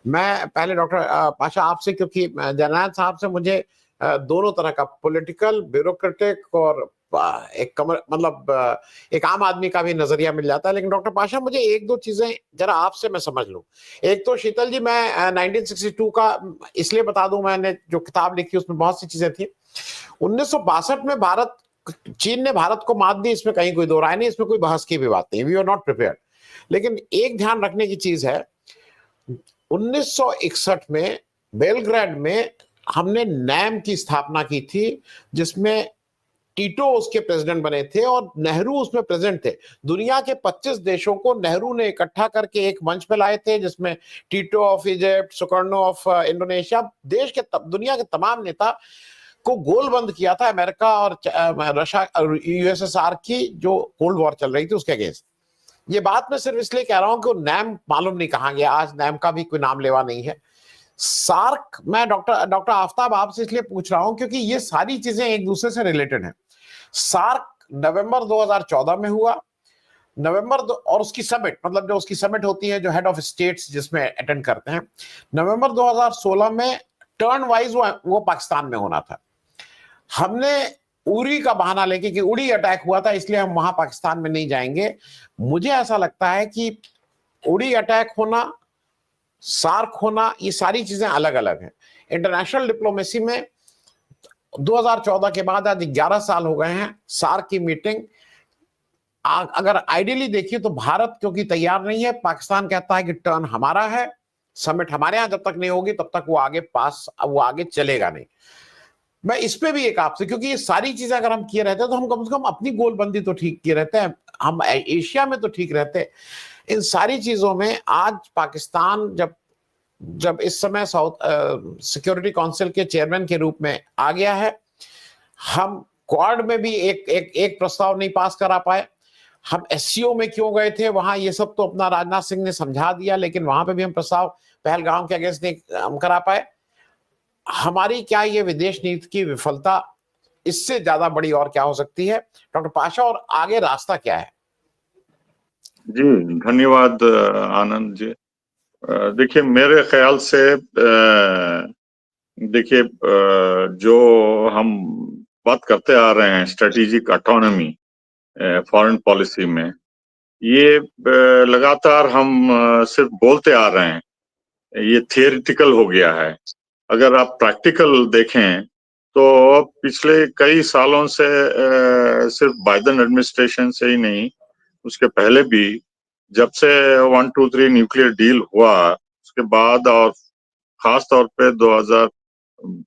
मैं पहले डॉक्टर पाशा आपसे, क्योंकि जननायक साहब से मुझे दोनों तरह का पॉलिटिकल, ब्यूरोक्रेटिक और एक कमर मतलब एक आम आदमी का भी नजरिया मिल जाता है। लेकिन डॉक्टर पाशा, मुझे एक दो चीजें जरा आपसे मैं समझ लूं। एक तो शीतल जी, मैं 1962 का इसलिए बता दूं, मैंने जो किताब लिखी उसमें बहुत सी चीजें थी। 1962 में भारत, चीन ने भारत को मात दी, इसमें कहीं कोई दो राय नहीं, इसमें कोई बहस की भी बात नहीं। We are not prepared. लेकिन एक ध्यान रखने की चीज है, 1961 में बेलग्रेड में हमने नैम की स्थापना की थी, जिसमें टीटो उसके प्रेसिडेंट बने थे और नेहरू उसमें प्रेजेंट थे। दुनिया के 25 देशों को नेहरू ने इकट्ठा करके एक मंच पे लाए थे, जिसमें टीटो of Egypt, Sukarno of Indonesia, देश के दुनिया के तमाम नेता को गोलबंद किया था अमेरिका और रशिया और यूएसएसआर की जो कोल्ड वॉर चल रही थी उसके अगेंस्ट। ये बात मैं सिर्फ इसलिए कह रहा हूं कि नैम मालूम नहीं कहां गया, आज नैम का भी कोई नाम लेवा नहीं है। सार्क, मैं डॉक्टर डॉक्टर आफ्ताब आपसे इसलिए पूछ रहा हूं क्योंकि ये सारी चीजें एक दूसरे से रिलेटेड हैं। सार्क नवंबर 2014 में हुआ, और उसकी समिट, मतलब जो उसकी समिट होती है जो हेड ऑफ स्टेट्स जिसमें अटेंड करते हैं, नवंबर 2016 में टर्न वाइज वो पाकिस्तान में होना था। हमने उरी का बहाना लेके कि उड़ी अटैक हुआ था इसलिए हम वहां पाकिस्तान में नहीं जाएंगे। मुझे ऐसा लगता है कि उड़ी अटैक होना, सार्क होना, ये सारी चीजें अलग अलग हैं। इंटरनेशनल डिप्लोमेसी में 2014 के बाद आज 11 साल हो गए हैं। सार्क की मीटिंग अगर आइडियली देखिए तो भारत क्योंकि तैयार नहीं है, पाकिस्तान कहता है कि टर्न हमारा है, समिट हमारे यहां जब तक नहीं होगी तब तक वो आगे चलेगा नहीं। मैं इस पे भी एक आपसे, क्योंकि ये सारी चीजें अगर हम किए रहते हैं तो हम कम से कम अपनी गोलबंदी तो ठीक किए रहते हैं, हम एशिया में तो ठीक रहते हैं। इन सारी चीजों में आज पाकिस्तान जब जब इस समय साउथ सिक्योरिटी काउंसिल के चेयरमैन के रूप में आ गया है, हम क्वाड में भी एक प्रस्ताव नहीं पास करा पाए। हम एससीओ में क्यों गए थे, वहां ये सब तो अपना राजनाथ सिंह ने समझा दिया, लेकिन वहां पे भी हम प्रस्ताव पहलगाम के अगेंस्ट नहीं हम करा पाए। हमारी क्या ये विदेश नीति की विफलता, इससे ज्यादा बड़ी और क्या हो सकती है डॉक्टर पाशा, और आगे रास्ता क्या है? जी धन्यवाद आनंद जी। देखिए मेरे ख्याल से देखिए जो हम बात करते आ रहे हैं स्ट्रेटेजिक ऑटोनॉमी फॉरेन पॉलिसी में, ये लगातार हम सिर्फ बोलते आ रहे हैं, ये थियोरिटिकल हो गया है। अगर आप प्रैक्टिकल देखें तो पिछले कई सालों से सिर्फ बाइडेन एडमिनिस्ट्रेशन से ही नहीं, उसके पहले भी, जब से 1-2-3 न्यूक्लियर डील हुआ उसके बाद, और खास तौर पे 2000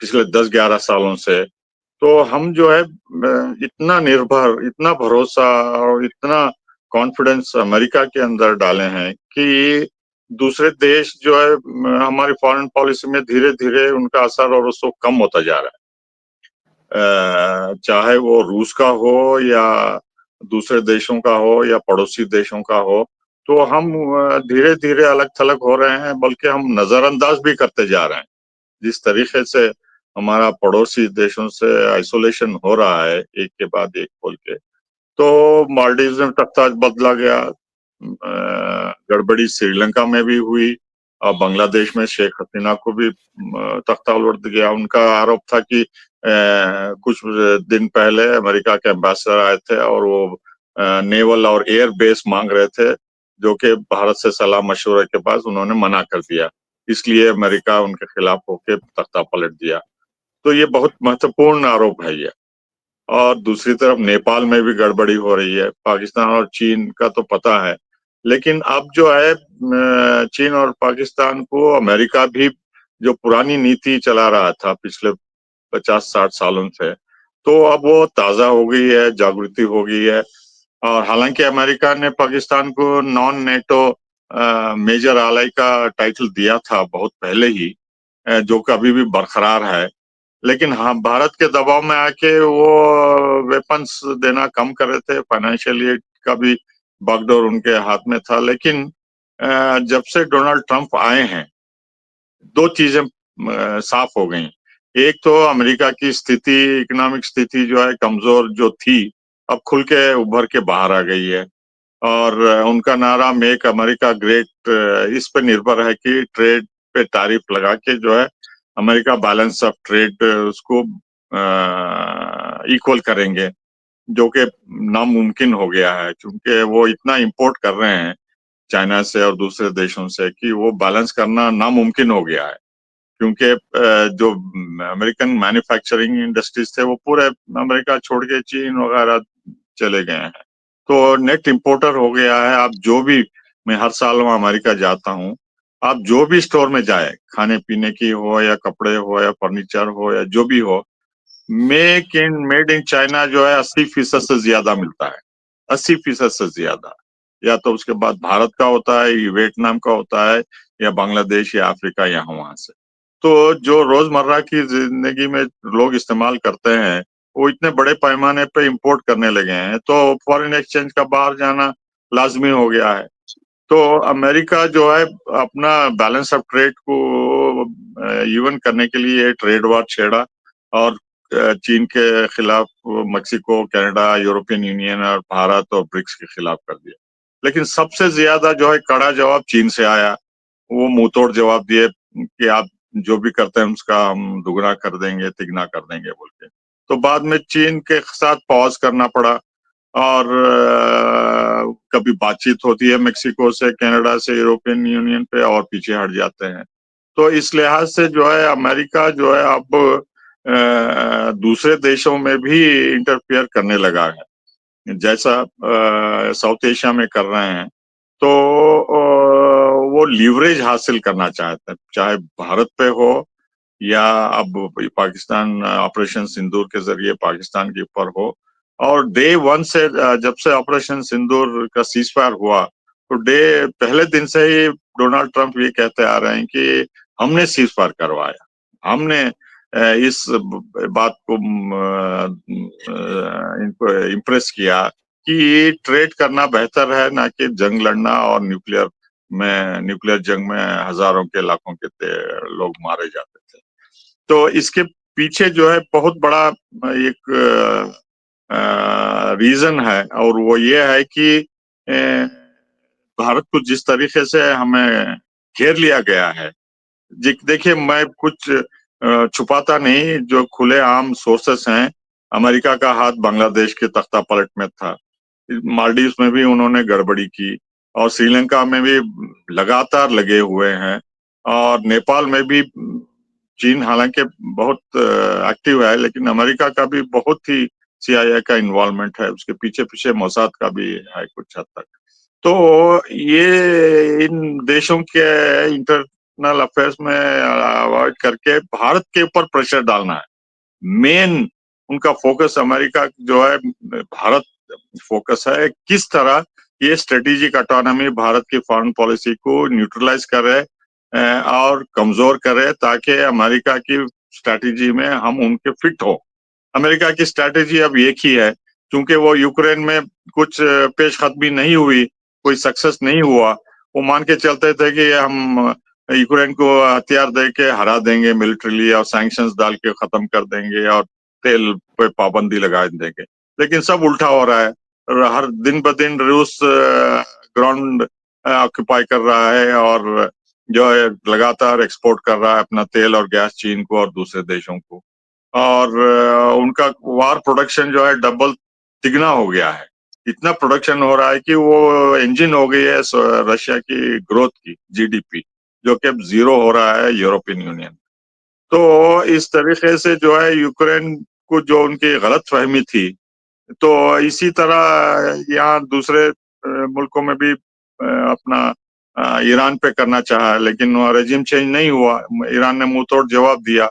पिछले 10-11 सालों से, तो हम जो है इतना निर्भर, इतना भरोसा और इतना कॉन्फिडेंस अमेरिका के अंदर डाले हैं कि दूसरे देश जो है हमारी फॉरेन पॉलिसी में धीरे धीरे उनका असर और उसको कम होता जा रहा है। चाहे वो रूस का हो या दूसरे देशों का हो या पड़ोसी देशों का हो, तो हम धीरे धीरे अलग थलग हो रहे हैं, बल्कि हम नजरअंदाज भी करते जा रहे हैं। जिस तरीके से हमारा पड़ोसी देशों से आइसोलेशन हो रहा है एक के बाद एक बोल के, तो मालदीव में तख्ता बदला गया, गड़बड़ी श्रीलंका में भी हुई, और बांग्लादेश में शेख हसीना को भी तख्ता उलट गया। उनका आरोप था कि कुछ दिन पहले अमेरिका के एम्बेसडर आए थे और वो नेवल और एयर बेस मांग रहे थे, जो कि भारत से सलाह मशवरे के बाद उन्होंने मना कर दिया, इसलिए अमेरिका उनके खिलाफ होके तख्ता पलट दिया। तो ये बहुत महत्वपूर्ण आरोप है ये। और दूसरी तरफ नेपाल में भी गड़बड़ी हो रही है। पाकिस्तान और चीन का तो पता है, लेकिन अब जो है चीन और पाकिस्तान को अमेरिका भी जो पुरानी नीति चला रहा था पिछले 50-60 सालों से, तो अब वो ताजा हो गई है, जागृति हो गई है। और हालांकि अमेरिका ने पाकिस्तान को नॉन नेटो मेजर आलाई का टाइटल दिया था बहुत पहले ही, जो कभी भी बरकरार है, लेकिन हाँ भारत के दबाव में आके वो वेपन्स देना कम कर रहे थे, फाइनेंशियल एड का भी बागडोर उनके हाथ में था। लेकिन जब से डोनाल्ड ट्रंप आए हैं, दो चीजें साफ हो गई। एक तो अमेरिका की स्थिति, इकोनॉमिक स्थिति जो है कमजोर जो थी, अब खुल के उभर के बाहर आ गई है। और उनका नारा मेक अमेरिका ग्रेट इस पे निर्भर है कि ट्रेड पे टैरिफ लगा के जो है अमेरिका बैलेंस ऑफ ट्रेड उसको इक्वल करेंगे, जो कि नामुमकिन हो गया है, क्योंकि वो इतना इंपोर्ट कर रहे हैं चाइना से और दूसरे देशों से कि वो बैलेंस करना नामुमकिन हो गया है। क्योंकि जो अमेरिकन मैन्युफैक्चरिंग इंडस्ट्रीज थे वो पूरे अमेरिका छोड़ के चीन वगैरह चले गए हैं, तो नेट इंपोर्टर हो गया है। आप जो भी, मैं हर साल वहाँ अमेरिका जाता हूँ, आप जो भी स्टोर में जाए, खाने पीने की हो या कपड़े हो या फर्नीचर हो या जो भी हो, मेड इन चाइना जो है 80% से ज्यादा मिलता है, 80% से ज्यादा। या तो उसके बाद भारत का होता है, ये वियतनाम का होता है, या बांग्लादेश या अफ्रीका, यहाँ वहां से। तो जो रोजमर्रा की जिंदगी में लोग इस्तेमाल करते हैं, वो इतने बड़े पैमाने पे इंपोर्ट करने लगे हैं, तो फॉरेन एक्सचेंज का बाहर जाना लाजमी हो गया है। तो अमेरिका जो है अपना बैलेंस ऑफ ट्रेड को इवन करने के लिए ट्रेड वॉर छेड़ा, और चीन के खिलाफ मेक्सिको, कनाडा, यूरोपियन यूनियन और भारत और ब्रिक्स के खिलाफ कर दिया। लेकिन सबसे ज्यादा जो है कड़ा जवाब चीन से आया। वो मुंह तोड़ जवाब दिए कि आप जो भी करते हैं उसका हम दुगना कर देंगे, तिगना कर देंगे बोल के। तो बाद में चीन के साथ पॉज करना पड़ा, और कभी बातचीत होती है मेक्सिको से, कनाडा से, यूरोपियन यूनियन पे, और पीछे हट जाते हैं। तो इस लिहाज से जो है अमेरिका जो है अब दूसरे देशों में भी इंटरफियर करने लगा है, जैसा साउथ एशिया में कर रहे हैं। तो वो लीवरेज हासिल करना चाहते हैं, चाहे भारत पे हो या अब पाकिस्तान ऑपरेशन सिंदूर के जरिए पाकिस्तान के ऊपर हो। और डे वन से जब से ऑपरेशन सिंदूर का सीज फायर हुआ, तो पहले दिन से ही डोनाल्ड ट्रंप ये कहते आ रहे हैं कि हमने सीज फायर करवाया, हमने इस बात को इनको इम्प्रेस किया कि ट्रेड करना बेहतर है ना कि जंग लड़ना, और न्यूक्लियर जंग में हजारों के लाखों के लोग मारे जाते थे। तो इसके पीछे जो है बहुत बड़ा एक रीजन है, और वो ये है कि भारत को जिस तरीके से हमें घेर लिया गया है। देखिए, मैं कुछ छुपाता नहीं, जो खुले आम सोर्सेस हैं, अमेरिका का हाथ बांग्लादेश के तख्ता पलट में था, मालदीव में भी उन्होंने गड़बड़ी की, और श्रीलंका में भी लगातार लगे हुए हैं, और नेपाल में भी चीन हालांकि बहुत एक्टिव है, लेकिन अमेरिका का भी बहुत ही सीआईए का इन्वॉल्वमेंट है, उसके पीछे पीछे मोसाद का भी है कुछ हद तक। तो ये इन देशों के इंटरनल अफेयर्स में अवॉइड करके भारत के ऊपर प्रेशर डालना है। मेन उनका फोकस अमेरिका जो है भारत फोकस है, किस तरह ये स्ट्रेटेजिक ऑटोनॉमी भारत की फॉरेन पॉलिसी को न्यूट्रलाइज करे और कमजोर करे, ताकि अमेरिका की स्ट्रेटेजी में हम उनके फिट हो। अमेरिका की स्ट्रेटेजी अब एक ही है, क्योंकि वो यूक्रेन में कुछ पेशकदमी नहीं हुई, कोई सक्सेस नहीं हुआ। वो मान के चलते थे कि हम यूक्रेन को हथियार दे के हरा देंगे मिलिट्रीली, और सैंक्शंस डाल के खत्म कर देंगे, और तेल पे पाबंदी लगा देंगे। लेकिन सब उल्टा हो रहा है। हर दिन ब दिन रूस ग्राउंड ऑक्यूपाई कर रहा है, और जो है लगातार एक्सपोर्ट कर रहा है अपना तेल और गैस चीन को और दूसरे देशों को। और उनका वार प्रोडक्शन जो है डबल तिगना हो गया है। इतना प्रोडक्शन हो रहा है कि वो इंजन हो गई है रशिया की ग्रोथ की, जीडीपी, जो कि अब जीरो हो रहा है यूरोपियन यूनियन। तो इस तरीके से जो है यूक्रेन को जो उनकी गलतफहमी थी, तो इसी तरह यहाँ दूसरे मुल्कों में भी अपना ईरान पे करना चाहा, लेकिन वहाँ रेजिम चेंज नहीं हुआ। ईरान ने मुंह तोड़ जवाब दिया,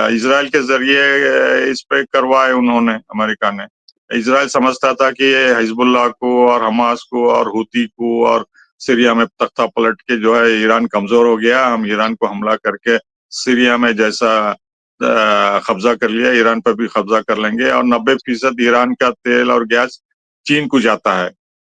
इजराइल के जरिए इस पे करवाए उन्होंने, अमेरिका ने। इजराइल समझता था कि हिजबुल्लाह को और हमास को और हुती को और सीरिया में तख्ता पलट के जो है ईरान कमजोर हो गया, हम ईरान को हमला करके सीरिया में जैसा कब्जा कर लिया, ईरान पर भी कब्जा कर लेंगे, और 90% ईरान का तेल और गैस चीन को जाता है।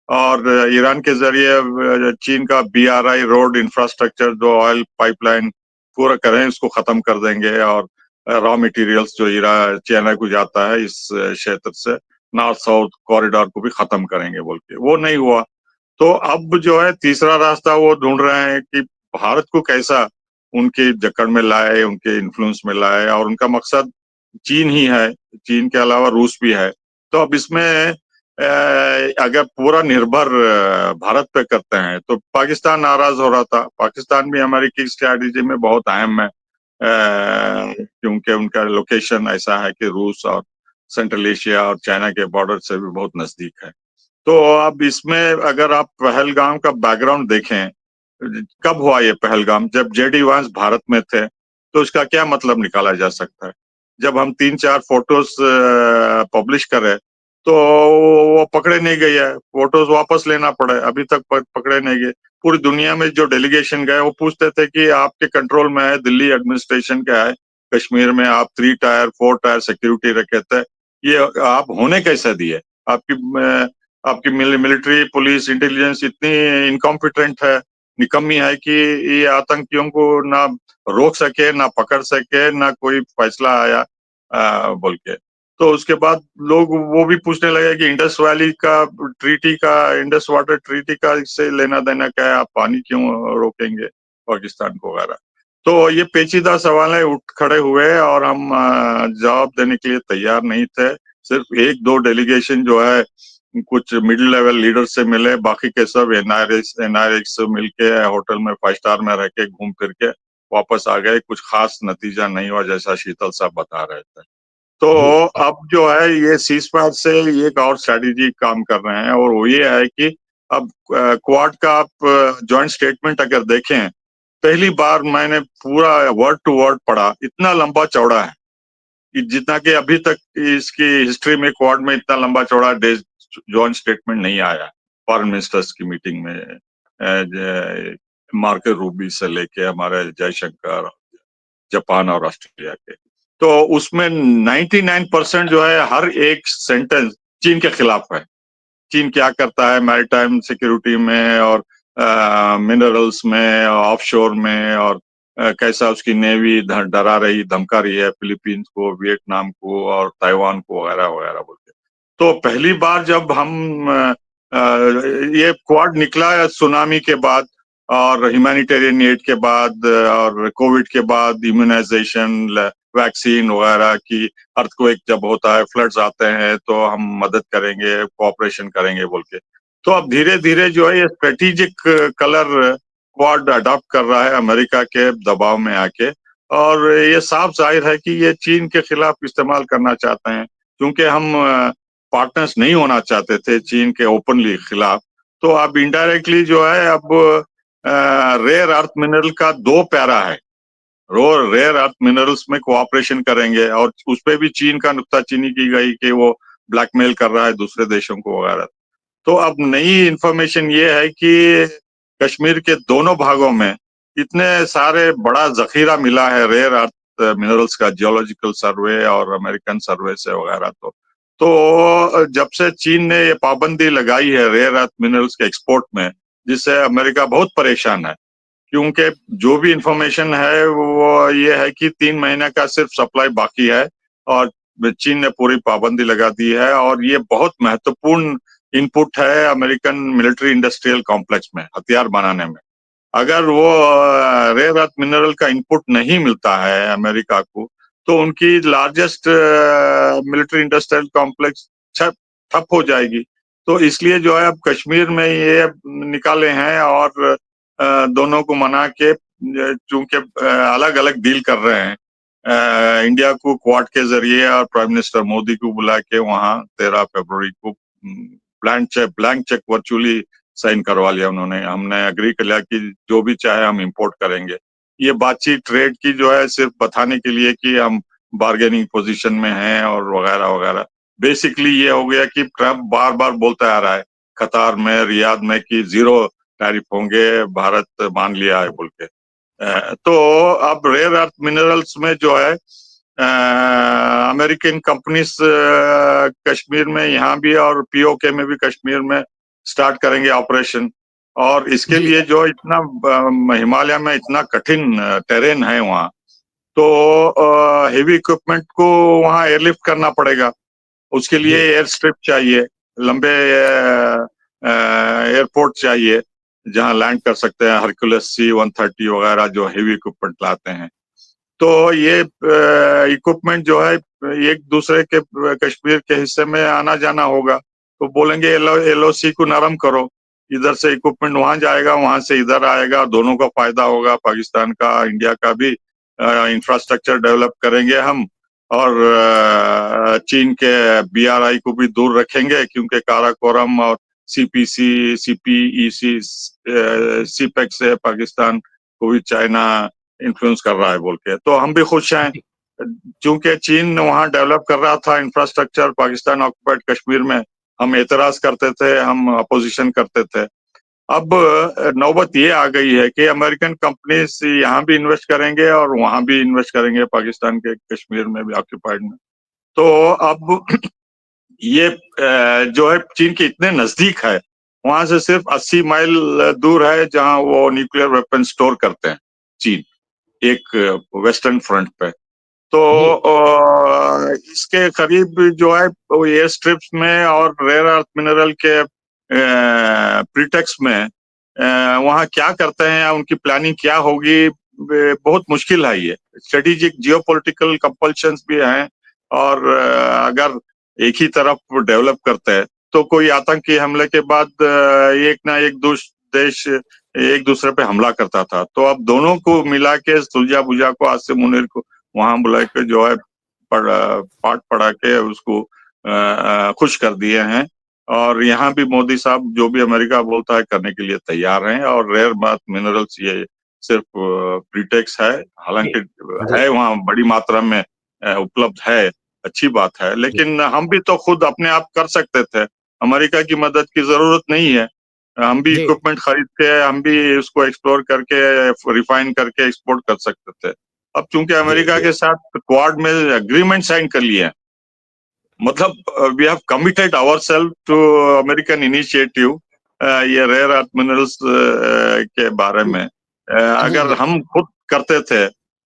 और ईरान के जरिए चीन का BRI रोड इंफ्रास्ट्रक्चर, जो ऑयल पाइपलाइन पूरा करें, इसको खत्म कर देंगे, और रॉ मटेरियल्स जो चाइना को जाता है इस क्षेत्र से, नॉर्थ साउथ कॉरिडोर को भी खत्म करेंगे बोल के। वो नहीं हुआ। तो अब जो है तीसरा रास्ता वो ढूंढ रहे हैं कि भारत को कैसा उनके जकड़ में लाए, उनके इन्फ्लुएंस में लाए, और उनका मकसद चीन ही है, चीन के अलावा रूस भी है। तो अब इसमें अगर पूरा निर्भर भारत पे करते हैं तो पाकिस्तान नाराज हो रहा था। पाकिस्तान भी अमेरिकी स्ट्रैटेजी में बहुत अहम है, क्योंकि उनका लोकेशन ऐसा है कि रूस और सेंट्रल एशिया और चाइना के बॉर्डर से भी बहुत नजदीक है। तो अब इसमें अगर आप पहलगाम का बैकग्राउंड देखें, कब हुआ ये पहलगाम? जब जेडी वांस भारत में थे। तो इसका क्या मतलब निकाला जा सकता है? जब हम 3-4 फोटोज पब्लिश करें तो वो पकड़े नहीं गए है, फोटोज वापस लेना पड़े, अभी तक पकड़े नहीं गए। पूरी दुनिया में जो डेलीगेशन गए वो पूछते थे कि आपके कंट्रोल में है, दिल्ली एडमिनिस्ट्रेशन का है, कश्मीर में आप 3 टायर 4 टायर सिक्योरिटी रखे थे, ये आप होने कैसे दिए? आपकी आपकी मिलिट्री पुलिस इंटेलिजेंस इतनी इनकॉम्पिटेंट है, निकम्मी है कि ये आतंकियों को ना रोक सके, ना पकड़ सके, ना कोई फैसला आया बोल के। तो उसके बाद लोग वो भी पूछने लगे कि इंडस वैली का ट्रीटी का, इंडस वाटर ट्रीटी का इससे लेना देना क्या है, आप पानी क्यों रोकेंगे पाकिस्तान को वगैरह। तो ये पेचीदा सवाल है, उठ खड़े हुए और हम जवाब देने के लिए तैयार नहीं थे। सिर्फ 1-2 डेलीगेशन जो है कुछ मिडिल लेवल लीडर से मिले, बाकी के सब एनआरएस से मिलके होटल में 5 स्टार में रह के घूम फिर के वापस आ गए। कुछ खास नतीजा नहीं हुआ, जैसा शीतल साहब बता रहे थे। तो जी। अब जो है ये सीज़फायर से एक और स्ट्रैटेजी काम कर रहे हैं, और वो ये है कि अब क्वाड का आप जॉइंट स्टेटमेंट अगर देखें, पहली बार मैंने पूरा वर्ड टू वर्ड पढ़ा, इतना लंबा चौड़ा है कि जितना कि अभी तक इसकी हिस्ट्री में क्वाड में इतना लंबा चौड़ा जॉइंट स्टेटमेंट नहीं आया फॉरेन मिनिस्टर्स की मीटिंग में, मार्को रूबी से लेके हमारे जयशंकर, जापान और ऑस्ट्रेलिया के। तो उसमें 99% जो है हर एक सेंटेंस चीन के खिलाफ है। चीन क्या करता है मैरीटाइम सिक्योरिटी में और मिनरल्स में, ऑफशोर में, और कैसा उसकी नेवी डरा रही, धमका रही है फिलीपींस को, वियतनाम को और ताइवान को वगैरह वगैरह बोल के। तो पहली बार जब हम ये क्वाड निकला सुनामी के बाद और ह्यूमैनिटेरियन एड के बाद और कोविड के बाद, इम्यूनाइजेशन, वैक्सीन वगैरह की, अर्थक्वेक जब होता है, फ्लड्स आते हैं तो हम मदद करेंगे, कोऑपरेशन करेंगे बोल के। तो अब धीरे-धीरे जो है ये स्ट्रेटेजिक कलर क्वाड अडॉप्ट कर रहा है अमेरिका के दबाव में आके, और ये साफ जाहिर है कि ये चीन के खिलाफ इस्तेमाल करना चाहते हैं, क्योंकि हम पार्टनर्स नहीं होना चाहते थे चीन के ओपनली खिलाफ। तो अब इनडायरेक्टली जो है अब रेयर अर्थ मिनरल का 2 पैरा है। रेयर अर्थ मिनरल्स में कोऑपरेशन करेंगे, और उसपे भी चीन का नुक्ताचीनी की गई कि वो ब्लैकमेल कर रहा है दूसरे देशों को वगैरह। तो अब नई इंफॉर्मेशन ये है कि कश्मीर के दोनों भागों में इतने सारे बड़ा जखीरा मिला है रेयर अर्थ मिनरल्स का, जियोलॉजिकल सर्वे और अमेरिकन सर्वे से वगैरह। तो जब से चीन ने ये पाबंदी लगाई है रेयर अर्थ मिनरल्स के एक्सपोर्ट में, जिससे अमेरिका बहुत परेशान है, क्योंकि जो भी इंफॉर्मेशन है वो ये है कि 3 महीने का सिर्फ सप्लाई बाकी है, और चीन ने पूरी पाबंदी लगा दी है, और ये बहुत महत्वपूर्ण इनपुट है अमेरिकन मिलिट्री इंडस्ट्रियल कॉम्प्लेक्स में, हथियार बनाने में। अगर वो रेयर अर्थ मिनरल का इनपुट नहीं मिलता है अमेरिका को, तो उनकी लार्जेस्ट मिलिट्री इंडस्ट्रियल कॉम्प्लेक्स ठप हो जाएगी। तो इसलिए जो है अब कश्मीर में ये निकाले हैं, और दोनों को मना के, चूंकि अलग अलग डील कर रहे हैं, इंडिया को क्वाड के जरिए और प्राइम मिनिस्टर मोदी को बुला के वहां 13 फरवरी को ब्लैंक चेक वर्चुअली साइन करवा लिया उन्होंने। हमने एग्री कर लिया कि जो भी चाहे हम इंपोर्ट करेंगे। ये बातचीत ट्रेड की जो है सिर्फ बताने के लिए कि हम बार्गेनिंग पोजीशन में हैं और वगैरह वगैरह। बेसिकली ये हो गया कि ट्रम्प बार बार बोलता आ रहा है कतार में, रियाद में, कि 0 टैरिफ होंगे, भारत मान लिया है बोल के। तो अब रेयर अर्थ मिनरल्स में जो है अमेरिकन कंपनीज कश्मीर में, यहाँ भी, और पीओके में भी कश्मीर में स्टार्ट करेंगे ऑपरेशन। और इसके जी। लिए जो इतना हिमालय में इतना कठिन टेरेन है वहाँ, तो हेवी इक्विपमेंट को वहाँ एयरलिफ्ट करना पड़ेगा। उसके लिए जी। एयर स्ट्रिप चाहिए, लंबे एयरपोर्ट चाहिए। जहां लैंड कर सकते हैं, हरकुलस C-130 वगैरह जो हेवी इक्विपमेंट लाते हैं। तो ये इक्विपमेंट जो है एक दूसरे के कश्मीर के हिस्से में आना जाना होगा, तो बोलेंगे LOC को नरम करो, इधर से इक्विपमेंट वहां जाएगा, वहां से इधर आएगा, दोनों का फायदा होगा, पाकिस्तान का, इंडिया का भी इंफ्रास्ट्रक्चर डेवलप करेंगे हम, और चीन के BRI को भी दूर रखेंगे, क्योंकि काराकोरम और CPC, CPEC, CPEC से पाकिस्तान को भी चाइना इन्फ्लुएंस कर रहा है बोल के, तो हम भी खुश हैं। क्योंकि चीन वहां डेवलप कर रहा था इंफ्रास्ट्रक्चर, पाकिस्तान ऑक्युपाइड कश्मीर में, हम एतराज करते थे, हम अपोजिशन करते थे। अब नौबत ये आ गई है कि अमेरिकन कंपनीज यहाँ भी इन्वेस्ट करेंगे और वहां भी इन्वेस्ट करेंगे, पाकिस्तान के कश्मीर में भी, ऑक्युपाइड में। तो अब ये जो है चीन के इतने नजदीक है, वहां से सिर्फ 80 माइल दूर है जहां वो न्यूक्लियर वेपन स्टोर करते हैं चीन, एक वेस्टर्न फ्रंट पे। तो इसके करीब जो है एयर स्ट्रिप्स में और रेयर अर्थ मिनरल के प्रीटेक्स में वहां क्या करते हैं, उनकी प्लानिंग क्या होगी, बहुत मुश्किल है। ये स्ट्रेटेजिक जियोपॉलिटिकल कंपल्शंस भी हैं, और अगर एक ही तरफ डेवलप करते हैं तो कोई आतंकी हमले के बाद एक ना एक देश एक दूसरे पे हमला करता था। तो अब दोनों को मिला के सुलझा बुझा को, आसिम मुनीर को वहां बुला के जो है पाठ पढ़ा के उसको खुश कर दिए हैं। और यहाँ भी मोदी साहब जो भी अमेरिका बोलता है करने के लिए तैयार हैं, और रेयर अर्थ मिनरल्स ये सिर्फ प्रीटेक्स है, हालांकि है वहाँ बड़ी मात्रा में उपलब्ध है, अच्छी बात है, लेकिन हम भी तो खुद अपने आप कर सकते थे, अमेरिका की मदद की जरूरत नहीं है। हम भी इक्विपमेंट खरीद के, हम भी उसको एक्सप्लोर करके, रिफाइन करके एक्सपोर्ट कर सकते थे। अब चूंकि अमेरिका के साथ क्वाड में एग्रीमेंट साइन कर लिए हैं, मतलब we have committed ourselves to American initiative, ये रेयर अर्थ मिनरल्स के बारे में अगर हम खुद करते थे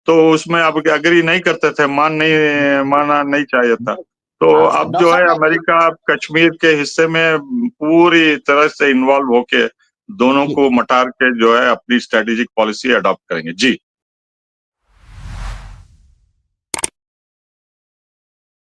तो उसमें अब अग्री नहीं करते थे, मानना नहीं चाहिए था। तो अब जो है अमेरिका कश्मीर के हिस्से में पूरी तरह से इन्वॉल्व होके दोनों को मटार के जो है अपनी स्ट्रेटेजिक पॉलिसी अडॉप्ट करेंगे। जी।